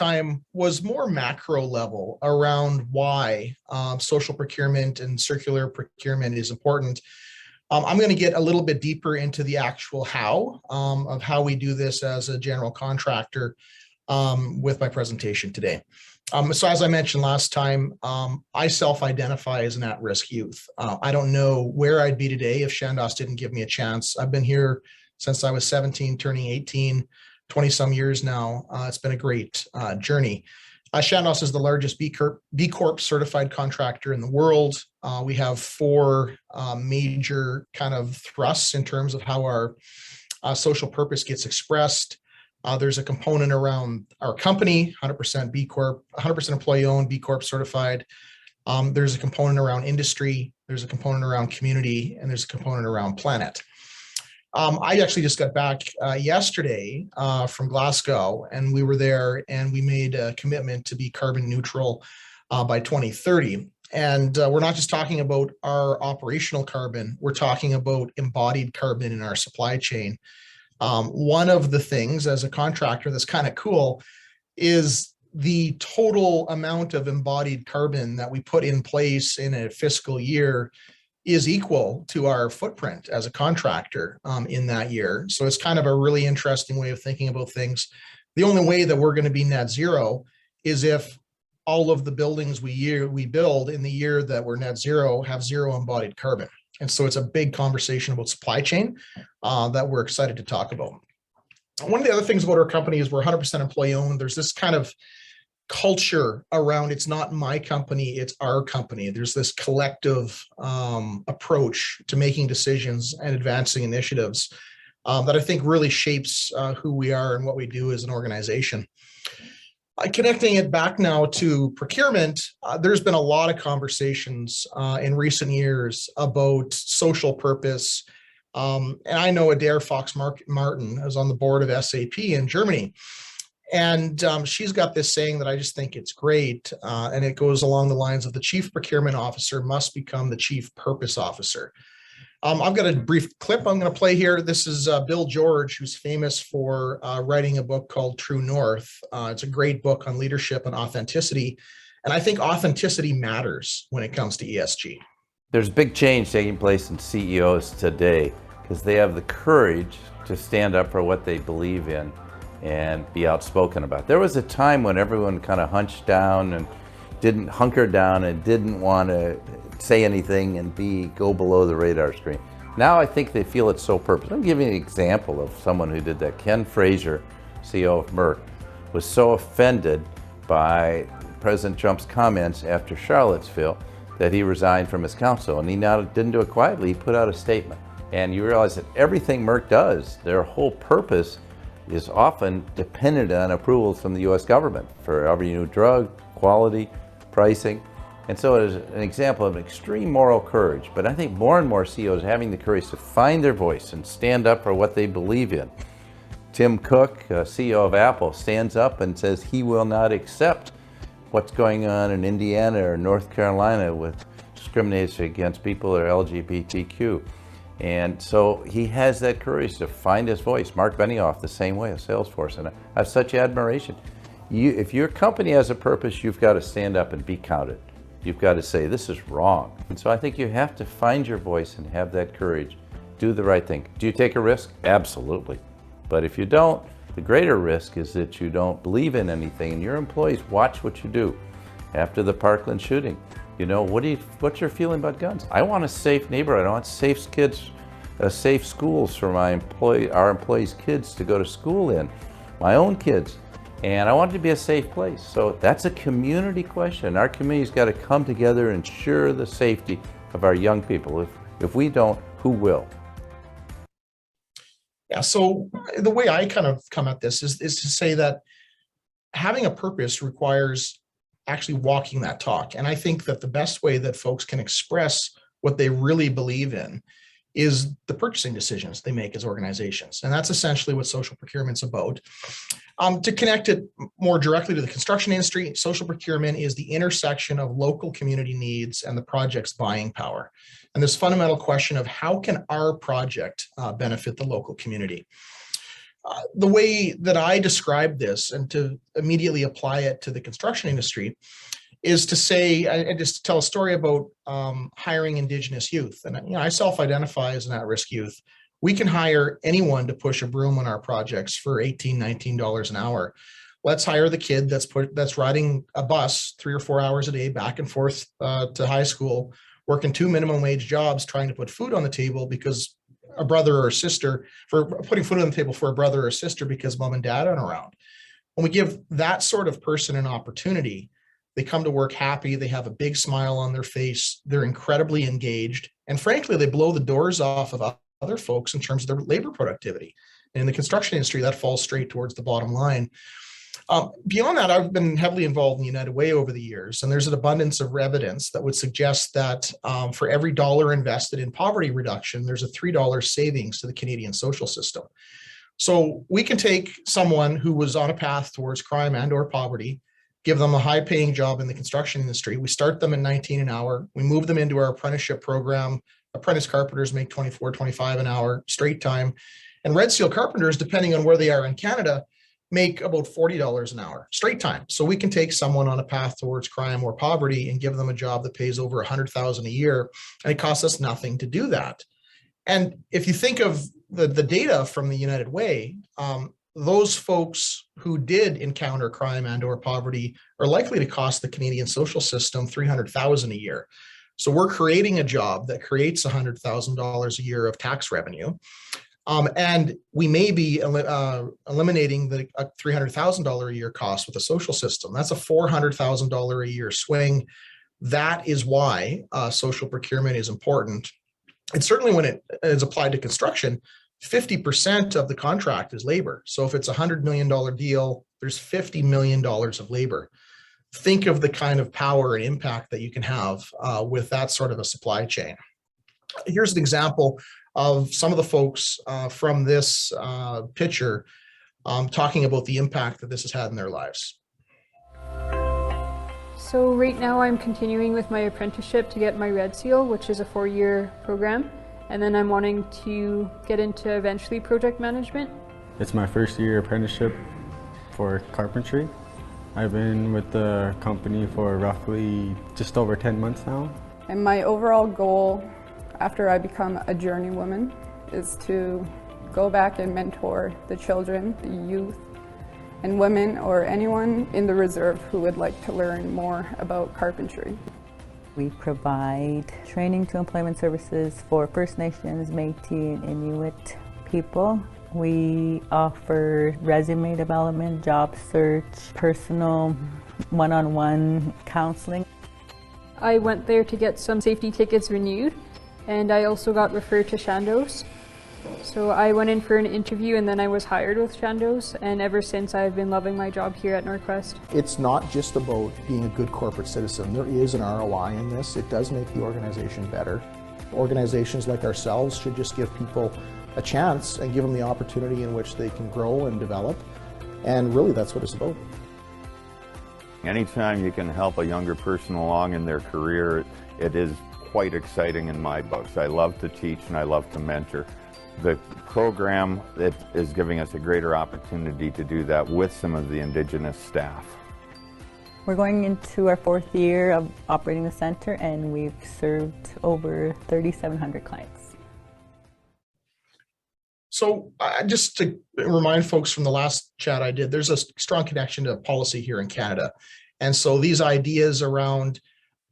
time was more macro level around why social procurement and circular procurement is important. I'm going to get a little bit deeper into the actual how of how we do this as a general contractor with my presentation today. So as I mentioned last time, I self-identify as an at-risk youth. I don't know where I'd be today if Chandos didn't give me a chance. I've been here since I was 17, turning 18, 20 some years now. It's been a great journey. Chandos is the largest B Corp certified contractor in the world. We have four major kind of thrusts in terms of how our social purpose gets expressed. There's a component around our company, 100% B Corp, 100% employee owned, B Corp certified. There's a component around industry. There's a component around community, and there's a component around planet. I actually just got back yesterday from Glasgow, and we were there and we made a commitment to be carbon neutral by 2030. And we're not just talking about our operational carbon, we're talking about embodied carbon in our supply chain. One of the things as a contractor that's kind of cool is the total amount of embodied carbon that we put in place in a fiscal year is equal to our footprint as a contractor in that year. So it's kind of a really interesting way of thinking about things. The only way that we're going to be net zero is if all of the buildings we build in the year that we're net zero have zero embodied carbon. And so it's a big conversation about supply chain that we're excited to talk about. One of the other things about our company is we're 100% employee owned. There's this kind of culture around it's not my company, it's our company. There's this collective approach to making decisions and advancing initiatives that I think really shapes who we are and what we do as an organization. Connecting it back now to procurement, there's been a lot of conversations in recent years about social purpose. And I know Adair Fox-Martin is on the board of SAP in Germany. And she's got this saying that I just think it's great. And it goes along the lines of the chief procurement officer must become the chief purpose officer. I've got a brief clip I'm going to play here. This is Bill George, who's famous for writing a book called True North. It's a great book on leadership and authenticity. And I think authenticity matters when it comes to ESG. There's big change taking place in CEOs today because they have the courage to stand up for what they believe in and be outspoken about. There was a time when everyone kind of hunched down and didn't hunker down and didn't want to say anything and go below the radar screen. Now I think they feel it's so purposeful. I'll give you an example of someone who did that. Ken Frazier, CEO of Merck, was so offended by President Trump's comments after Charlottesville that he resigned from his council, and he now didn't do it quietly. He put out a statement. And you realize that everything Merck does, their whole purpose is often dependent on approvals from the US government for every new drug, quality, pricing. And so it is an example of extreme moral courage. But I think more and more CEOs are having the courage to find their voice and stand up for what they believe in. Tim Cook, CEO of Apple, stands up and says he will not accept what's going on in Indiana or North Carolina with discrimination against people who are LGBTQ. And so he has that courage to find his voice. Mark Benioff, the same way, of Salesforce. And I have such admiration. If your company has a purpose, you've got to stand up and be counted. You've got to say, this is wrong. And so I think you have to find your voice and have that courage. Do the right thing. Do you take a risk? Absolutely. But if you don't, the greater risk is that you don't believe in anything and your employees watch what you do. After the Parkland shooting, you know, what's your feeling about guns? I want a safe neighborhood. I want safe kids, safe schools for our employees' kids to go to school in, my own kids. And I want it to be a safe place. So that's a community question. Our community's got to come together and ensure the safety of our young people. If we don't, who will? Yeah, so the way I kind of come at this is to say that having a purpose requires actually walking that talk. And I think that the best way that folks can express what they really believe in is the purchasing decisions they make as organizations. And that's essentially what social procurement's about. To connect it more directly to the construction industry, social procurement is the intersection of local community needs and the project's buying power. And this fundamental question of how can our project benefit the local community? The way that I describe this, and to immediately apply it to the construction industry, is to say, and just to tell a story about hiring Indigenous youth. And I self-identify as an at-risk youth. We can hire anyone to push a broom on our projects for $18, $19 an hour. Let's hire the kid that's riding a bus 3 or 4 hours a day back and forth to high school, working 2 minimum wage jobs, trying to put food on the table because a brother or sister, for putting food on the table for a brother or sister because mom and dad aren't around. When we give that sort of person an opportunity, they come to work happy, they have a big smile on their face, they're incredibly engaged, and frankly, they blow the doors off of other folks in terms of their labor productivity. And in the construction industry, that falls straight towards the bottom line. Beyond that, I've been heavily involved in the United Way over the years, and there's an abundance of evidence that would suggest that for every dollar invested in poverty reduction, there's a $3 savings to the Canadian social system. So we can take someone who was on a path towards crime and or poverty, give them a high-paying job in the construction industry. We start them at 19 an hour. We move them into our apprenticeship program. Apprentice carpenters make 24, 25 an hour straight time. And Red Seal carpenters, depending on where they are in Canada, make about $40 an hour straight time. So we can take someone on a path towards crime or poverty and give them a job that pays over $100,000 a year, and it costs us nothing to do that. And if you think of the data from the United Way, those folks who did encounter crime and or poverty are likely to cost the Canadian social system $300,000 a year. So we're creating a job that creates $100,000 a year of tax revenue. And we may be eliminating the $300,000 a year cost with the social system. That's a $400,000 a year swing. That is why social procurement is important. And certainly when it is applied to construction, 50% of the contract is labor. So if it's a $100 million deal, there's $50 million of labor. Think of the kind of power and impact that you can have with that sort of a supply chain. Here's an example of some of the folks from this picture talking about the impact that this has had in their lives. So right now I'm continuing with my apprenticeship to get my Red Seal, which is a 4-year program. And then I'm wanting to get into eventually project management. It's my first year apprenticeship for carpentry. I've been with the company for roughly just over 10 months now. And my overall goal after I become a journeywoman is to go back and mentor the children, the youth, and women or anyone in the reserve who would like to learn more about carpentry. We provide training to employment services for First Nations, Métis, and Inuit people. We offer resume development, job search, personal one-on-one counseling. I went there to get some safety tickets renewed, and I also got referred to Chandos. So I went in for an interview and then I was hired with Chandos, and ever since I've been loving my job here at Norquest. It's not just about being a good corporate citizen. There is an ROI in this. It does make the organization better. Organizations like ourselves should just give people a chance and give them the opportunity in which they can grow and develop. And really that's what it's about. Anytime you can help a younger person along in their career, it is quite exciting in my books. I love to teach and I love to mentor. The program that is giving us a greater opportunity to do that with some of the Indigenous staff. We're going into our 4th year of operating the center, and we've served over 3,700 clients. So just to remind folks from the last chat I did, there's a strong connection to policy here in Canada. And so these ideas around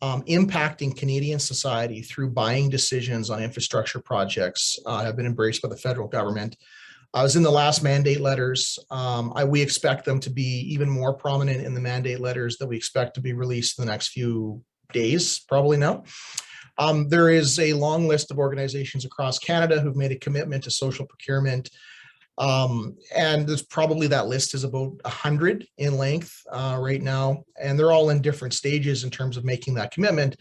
impacting Canadian society through buying decisions on infrastructure projects have been embraced by the federal government. I was in the last mandate letters. We expect them to be even more prominent in the mandate letters that we expect to be released in the next few days, probably now. There is a long list of organizations across Canada who've made a commitment to social procurement. And there's probably that list is about 100 in length right now, and they're all in different stages in terms of making that commitment.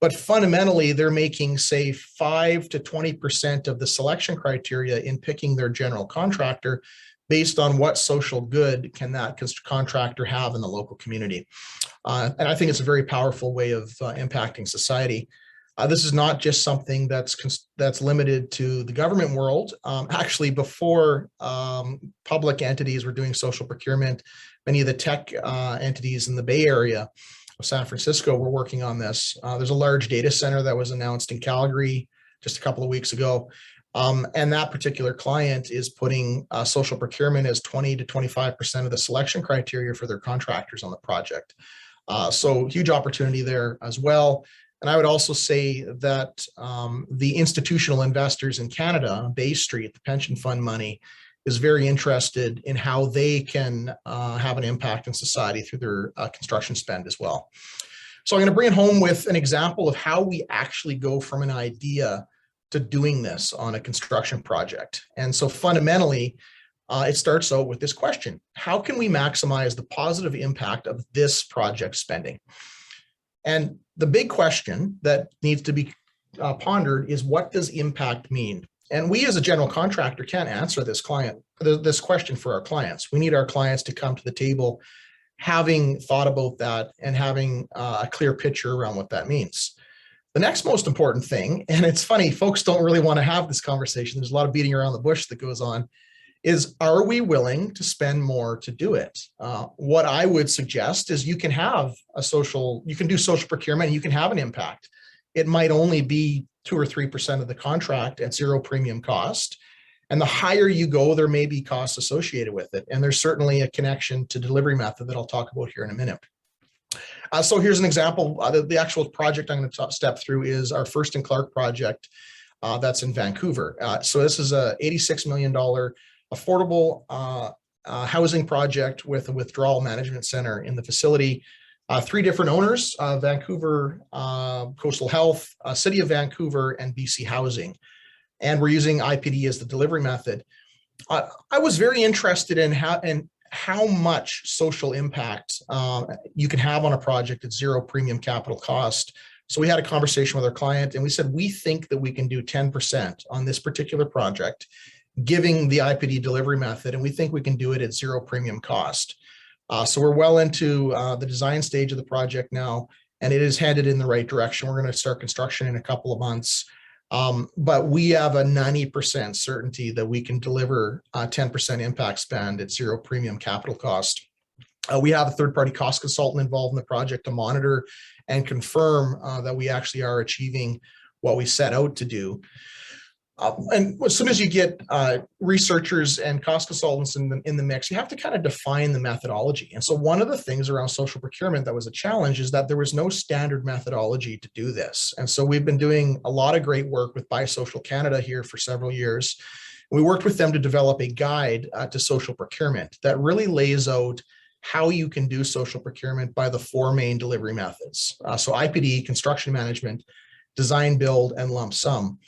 But fundamentally, they're making, say, 5 to 20% of the selection criteria in picking their general contractor based on what social good can that contractor have in the local community. And I think it's a very powerful way of impacting society. This is not just something that's limited to the government world. Actually, before public entities were doing social procurement, many of the tech entities in the Bay Area of San Francisco were working on this. There's a large data center that was announced in Calgary just a couple of weeks ago. And that particular client is putting social procurement as 20 to 25% of the selection criteria for their contractors on the project. So huge opportunity there as well. And I would also say that the institutional investors in Canada, Bay Street, the pension fund money, is very interested in how they can have an impact in society through their construction spend as well. So I'm going to bring it home with an example of how we actually go from an idea to doing this on a construction project. And so fundamentally, it starts out with this question: how can we maximize the positive impact of this project spending? And the big question that needs to be pondered is, what does impact mean? And we as a general contractor can't answer this question for our clients. We need our clients to come to the table having thought about that and having a clear picture around what that means. The next most important thing, and it's funny, folks don't really want to have this conversation, there's a lot of beating around the bush that goes on, is, are we willing to spend more to do it? What I would suggest is you can do social procurement and you can have an impact. It might only be 2 or 3% of the contract at zero premium cost. And the higher you go, there may be costs associated with it. And there's certainly a connection to delivery method that I'll talk about here in a minute. So here's an example. The actual project I'm going to step through is our First and Clark project that's in Vancouver. So this is a $86 million affordable housing project with a withdrawal management center in the facility. 3 different owners, Vancouver Coastal Health, City of Vancouver, and BC Housing. And we're using IPD as the delivery method. I was very interested in how much social impact you can have on a project at zero premium capital cost. So we had a conversation with our client and we said, we think that we can do 10% on this particular project, giving the IPD delivery method, and we think we can do it at zero premium cost. So we're well into the design stage of the project now, and it is headed in the right direction. We're going to start construction in a couple of months. But we have a 90% certainty that we can deliver 10% impact spend at zero premium capital cost. We have a third-party cost consultant involved in the project to monitor and confirm that we actually are achieving what we set out to do. And as soon as you get researchers and cost consultants in the mix, you have to kind of define the methodology. And so one of the things around social procurement that was a challenge is that there was no standard methodology to do this. And so we've been doing a lot of great work with Social Canada here for several years. We worked with them to develop a guide to social procurement that really lays out how you can do social procurement by the 4 main delivery methods. So IPD, construction management, design, build, and lump sum.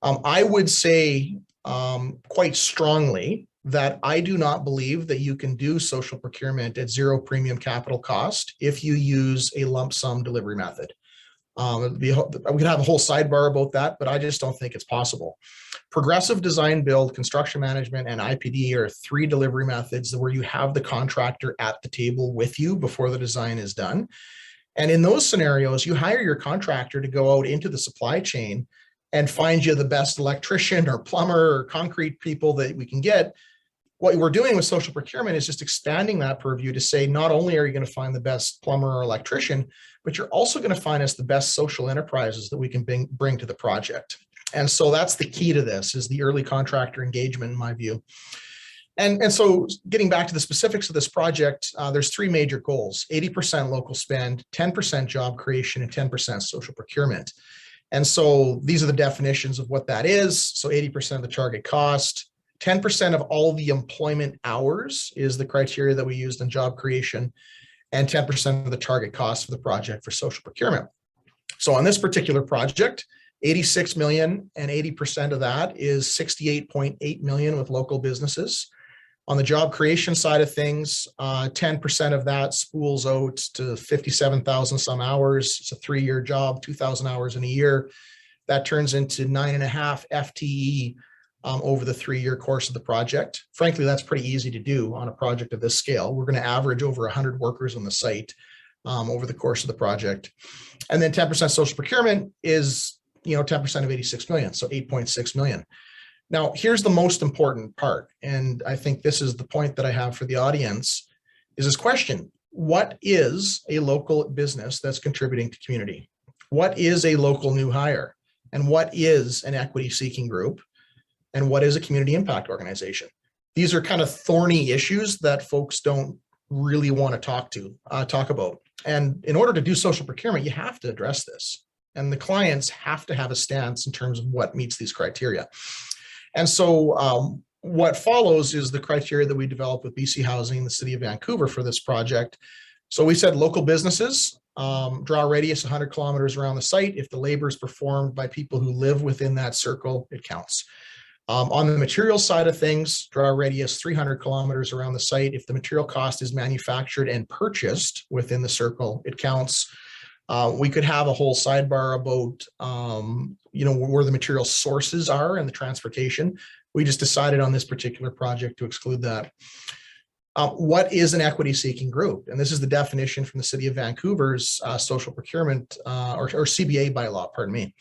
I would say quite strongly that I do not believe that you can do social procurement at zero premium capital cost if you use a lump sum delivery method. We could have a whole sidebar about that, but I just don't think it's possible. Progressive design, build, construction management, and IPD are 3 delivery methods where you have the contractor at the table with you before the design is done. And in those scenarios, you hire your contractor to go out into the supply chain and find you the best electrician or plumber or concrete people that we can get. What we're doing with social procurement is just expanding that purview to say, not only are you going to find the best plumber or electrician, but you're also going to find us the best social enterprises that we can bring to the project. And so that's the key to this, is the early contractor engagement, in my view. And so getting back to the specifics of this project, there's 3 major goals: 80% local spend, 10% job creation, and 10% social procurement. And so these are the definitions of what that is. So 80% of the target cost, 10% of all the employment hours is the criteria that we used in job creation, and 10% of the target cost for the project for social procurement. So on this particular project, 86 million, and 80% of that is 68.8 million with local businesses. On the job creation side of things, 10% of that spools out to 57,000 some hours. It's a 3-year job, 2,000 hours in a year. That turns into 9.5 FTE over the 3-year course of the project. Frankly, that's pretty easy to do on a project of this scale. We're going to average over 100 workers on the site over the course of the project. And then 10% social procurement is, 10% of 86 million, so 8.6 million. Now, here's the most important part, and I think this is the point that I have for the audience, is this question: what is a local business that's contributing to community? What is a local new hire? And what is an equity-seeking group? And what is a community impact organization? These are kind of thorny issues that folks don't really want to talk about. And in order to do social procurement, you have to address this. And the clients have to have a stance in terms of what meets these criteria. And so what follows is the criteria that we developed with BC Housing and the City of Vancouver for this project. So we said local businesses, draw a radius 100 kilometers around the site. If the labor is performed by people who live within that circle, it counts. On the material side of things, draw a radius 300 kilometers around the site. If the material cost is manufactured and purchased within the circle, it counts. We could have a whole sidebar about, where the material sources are and the transportation. We just decided on this particular project to exclude that. What is an equity-seeking group? And this is the definition from the City of Vancouver's social procurement or CBA bylaw, pardon me.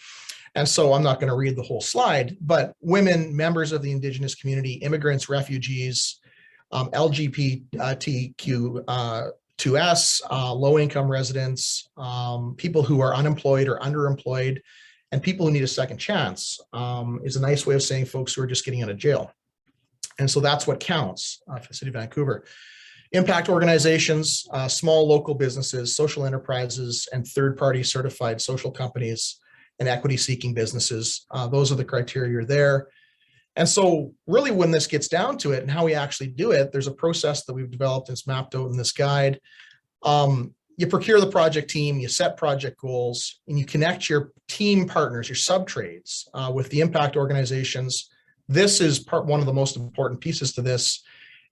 And so I'm not going to read the whole slide, but women, members of the Indigenous community, immigrants, refugees, LGBTQ2S, low-income residents, people who are unemployed or underemployed, and people who need a second chance is a nice way of saying folks who are just getting out of jail. And so that's what counts for the City of Vancouver. Impact organizations, small local businesses, social enterprises, and third-party certified social companies and equity-seeking businesses. Those are the criteria there. And so really when this gets down to it and how we actually do it, there's a process that we've developed and it's mapped out in this guide. You procure the project team, you set project goals, and you connect your team partners, your sub-trades with the impact organizations. This is one of the most important pieces to this,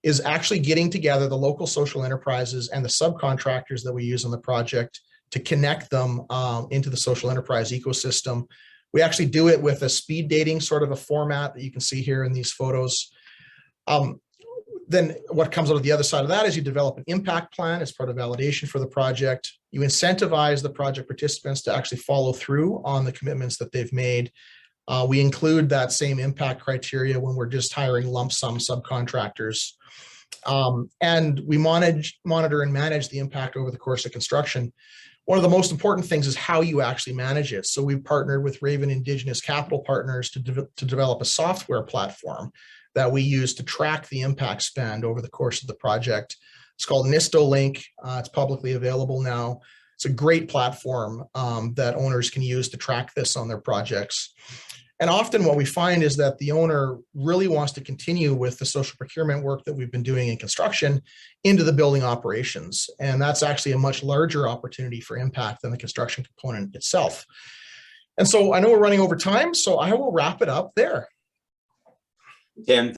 is actually getting together the local social enterprises and the subcontractors that we use on the project to connect them into the social enterprise ecosystem. We actually do it with a speed dating sort of a format that you can see here in these photos. Then what comes out of the other side of that is you develop an impact plan as part of validation for the project. You incentivize the project participants to actually follow through on the commitments that they've made. We include that same impact criteria when we're just hiring lump sum subcontractors. And we monitor and manage the impact over the course of construction. One of the most important things is how you actually manage it. So we've partnered with Raven Indigenous Capital Partners to develop a software platform that we use to track the impact spend over the course of the project. It's called Nisto Link. It's publicly available now. It's a great platform that owners can use to track this on their projects. And often what we find is that the owner really wants to continue with the social procurement work that we've been doing in construction into the building operations. And that's actually a much larger opportunity for impact than the construction component itself. And so I know we're running over time, so I will wrap it up there. Tim,